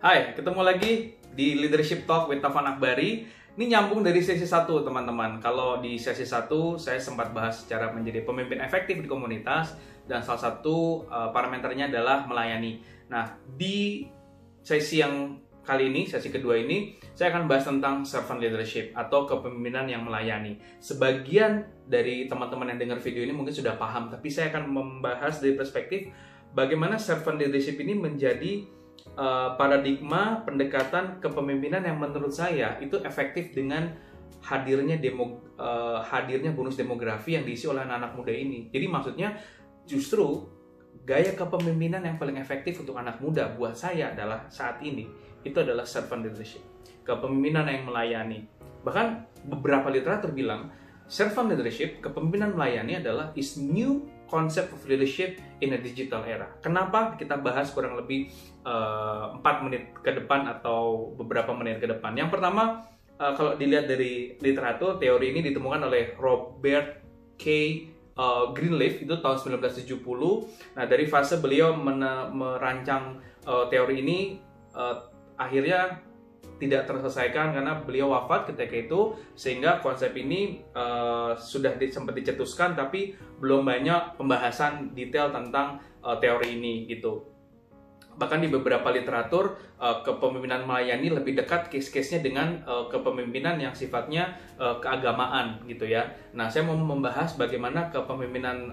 Hai, ketemu lagi di Leadership Talk with Taufan Akbari. Ini nyambung dari sesi 1, teman-teman. Kalau di sesi 1, saya sempat bahas cara menjadi pemimpin efektif di komunitas, dan salah satu parameternya adalah melayani. Nah, di sesi yang kali ini, sesi kedua ini, saya akan bahas tentang servant leadership atau kepemimpinan yang melayani. Sebagian dari teman-teman yang dengar video ini mungkin sudah paham, tapi saya akan membahas dari perspektif bagaimana servant leadership ini menjadi paradigma pendekatan kepemimpinan yang menurut saya itu efektif dengan hadirnya bonus demografi yang diisi oleh anak-anak muda ini. Jadi maksudnya justru gaya kepemimpinan yang paling efektif untuk anak muda buat saya adalah saat ini itu adalah servant leadership, kepemimpinan yang melayani. Bahkan beberapa literatur bilang servant leadership, kepemimpinan melayani adalah is new concept of leadership in a digital era. Kenapa? Kita bahas kurang lebih 4 menit ke depan atau beberapa menit ke depan. Yang pertama, kalau dilihat dari literatur, teori ini ditemukan oleh Robert K. Greenleaf itu tahun 1970. Nah, dari fase beliau merancang teori ini, akhirnya tidak terselesaikan karena beliau wafat ketika itu, sehingga konsep ini sudah sempat dicetuskan tapi belum banyak pembahasan detail tentang teori ini gitu. Bahkan di beberapa literatur kepemimpinan melayani lebih dekat case-case-nya dengan kepemimpinan yang sifatnya keagamaan gitu ya. Nah, saya mau membahas bagaimana kepemimpinan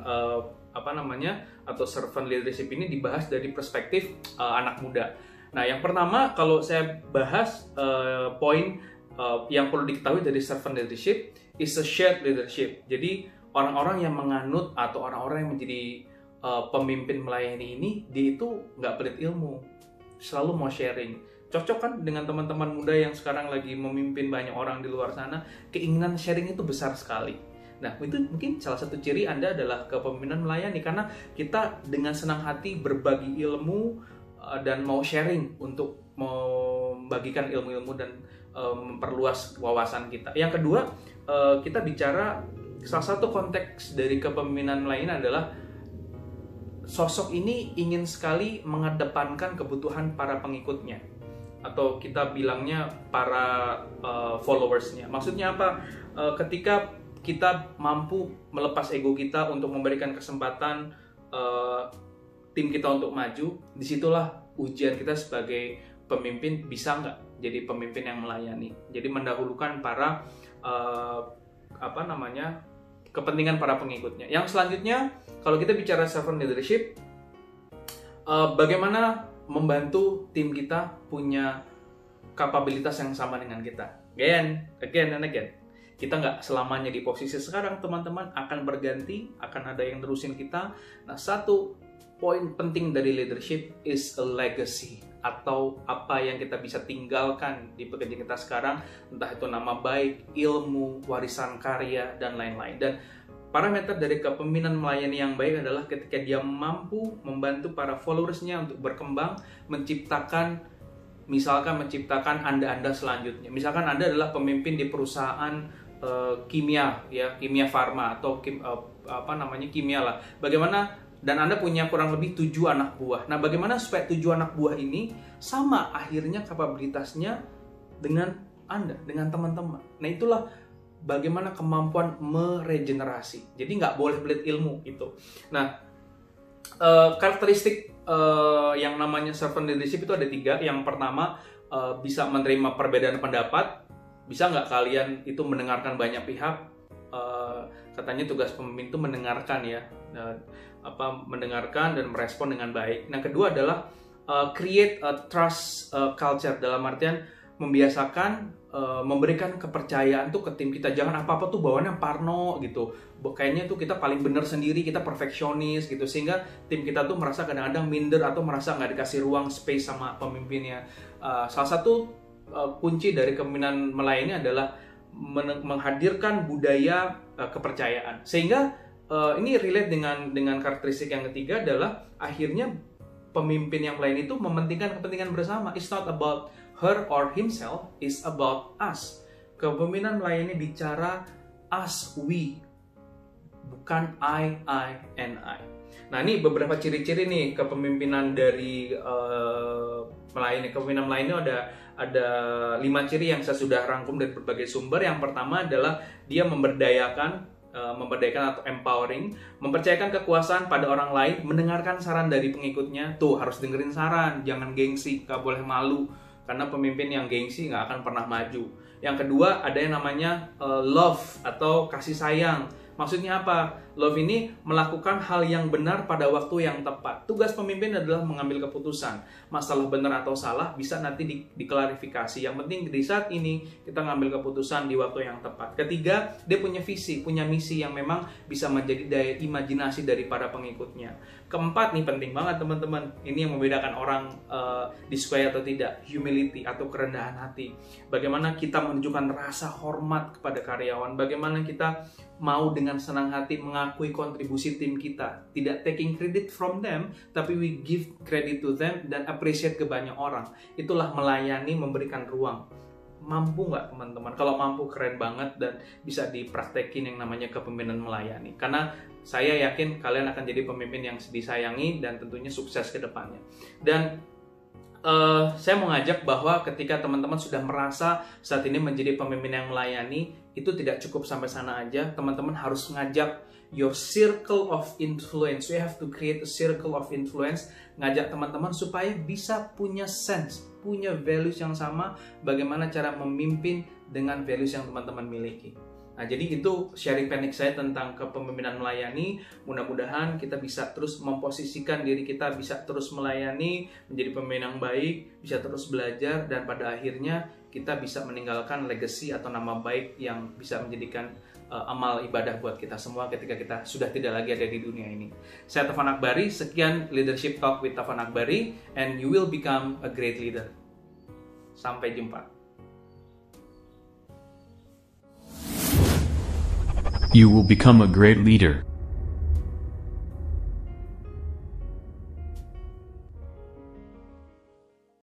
atau servant leadership ini dibahas dari perspektif anak muda. Nah, yang pertama kalau saya bahas poin yang perlu diketahui dari servant leadership is a shared leadership. Jadi orang-orang yang menganut atau orang-orang yang menjadi pemimpin melayani ini, dia itu nggak pelit ilmu, selalu mau sharing. Cocok kan dengan teman-teman muda yang sekarang lagi memimpin banyak orang di luar sana, keinginan sharing itu besar sekali. Nah, itu mungkin salah satu ciri Anda adalah kepemimpinan melayani, karena kita dengan senang hati berbagi ilmu dan mau sharing untuk membagikan ilmu-ilmu dan memperluas wawasan kita. Yang kedua, kita bicara salah satu konteks dari kepemimpinan melayani adalah sosok ini ingin sekali mengedepankan kebutuhan para pengikutnya, atau kita bilangnya para followersnya. Maksudnya apa? Ketika kita mampu melepas ego kita untuk memberikan kesempatan tim kita untuk maju, disitulah ujian kita sebagai pemimpin, bisa nggak jadi pemimpin yang melayani. Jadi mendahulukan para kepentingan para pengikutnya. Yang selanjutnya, kalau kita bicara servant leadership, bagaimana membantu tim kita punya kapabilitas yang sama dengan kita. Again and again. Kita nggak selamanya di posisi sekarang, teman-teman, akan berganti, akan ada yang terusin kita. Nah, satu poin penting dari leadership is a legacy, atau apa yang kita bisa tinggalkan di pekerjaan kita sekarang, entah itu nama baik, ilmu, warisan karya, dan lain-lain. Dan parameter dari kepemimpinan melayani yang baik adalah ketika dia mampu membantu para followersnya untuk berkembang, menciptakan Anda selanjutnya. Misalkan Anda adalah pemimpin di perusahaan kimia farma atau kimia lah. Bagaimana, dan Anda punya kurang lebih 7 anak buah. Nah, bagaimana supaya 7 anak buah ini sama akhirnya kapabilitasnya dengan Anda, dengan teman-teman. Nah, itulah bagaimana kemampuan meregenerasi. Jadi nggak boleh pelit ilmu itu. Nah, karakteristik yang namanya servant leadership itu ada 3. Yang pertama, bisa menerima perbedaan pendapat. Bisa nggak kalian itu mendengarkan banyak pihak? Katanya tugas pemimpin itu mendengarkan ya. Mendengarkan dan merespon dengan baik. Nah, kedua adalah create a trust culture, dalam artian membiasakan memberikan kepercayaan tuh ke tim kita. Jangan apa-apa tuh bawaannya parno gitu. Kayaknya tuh kita paling benar sendiri, kita perfeksionis gitu, sehingga tim kita tuh merasa kadang-kadang minder atau merasa nggak dikasih ruang, space sama pemimpinnya. Salah satu kunci dari kepemimpinan melayani adalah menghadirkan budaya kepercayaan, sehingga ini relate dengan karakteristik yang ketiga adalah akhirnya pemimpin yang lain itu mementingkan kepentingan bersama. It's not about her or himself, it's about us. Kepemimpinan melayani bicara us, we, bukan I, and I. Nah, ini beberapa ciri-ciri nih kepemimpinan dari melayani. Kepemimpinan melayani ada 5 ciri yang saya sudah rangkum dari berbagai sumber. Yang pertama adalah dia memberdayakan atau empowering, mempercayakan kekuasaan pada orang lain, mendengarkan saran dari pengikutnya. Tuh, harus dengerin saran, jangan gengsi, gak boleh malu, karena pemimpin yang gengsi gak akan pernah maju. Yang kedua, ada yang namanya love atau kasih sayang. Maksudnya apa? Love ini melakukan hal yang benar pada waktu yang tepat. Tugas pemimpin adalah mengambil keputusan. Masalah benar atau salah bisa nanti diklarifikasi. Yang penting di saat ini kita ngambil keputusan di waktu yang tepat. Ketiga, dia punya visi, punya misi yang memang bisa menjadi daya imajinasi dari para pengikutnya. Keempat nih, penting banget teman-teman. Ini yang membedakan orang disukai atau tidak. Humility atau kerendahan hati. Bagaimana kita menunjukkan rasa hormat kepada karyawan. Bagaimana kita mau dengan senang hati mengakui kontribusi tim kita, tidak taking credit from them, tapi we give credit to them dan appreciate ke banyak orang. Itulah melayani, memberikan ruang. Mampu nggak teman-teman? Kalau mampu, keren banget dan bisa dipraktekin yang namanya kepemimpinan melayani. Karena saya yakin kalian akan jadi pemimpin yang disayangi dan tentunya sukses ke depannya. Dan saya mau ngajak bahwa ketika teman-teman sudah merasa saat ini menjadi pemimpin yang melayani, itu tidak cukup sampai sana aja. Teman-teman harus ngajak your circle of influence. You have to create a circle of influence. Ngajak teman-teman supaya bisa punya sense, punya values yang sama, bagaimana cara memimpin dengan values yang teman-teman miliki. Nah, jadi itu sharing pendek saya tentang kepemimpinan melayani. Mudah-mudahan kita bisa terus memposisikan diri kita, bisa terus melayani, menjadi pemimpin yang baik, bisa terus belajar, dan pada akhirnya kita bisa meninggalkan legacy atau nama baik yang bisa menjadikan amal ibadah buat kita semua ketika kita sudah tidak lagi ada di dunia ini. Saya Taufan Akbari, sekian Leadership Talk with Taufan Akbari, and you will become a great leader. Sampai jumpa. You will become a great leader.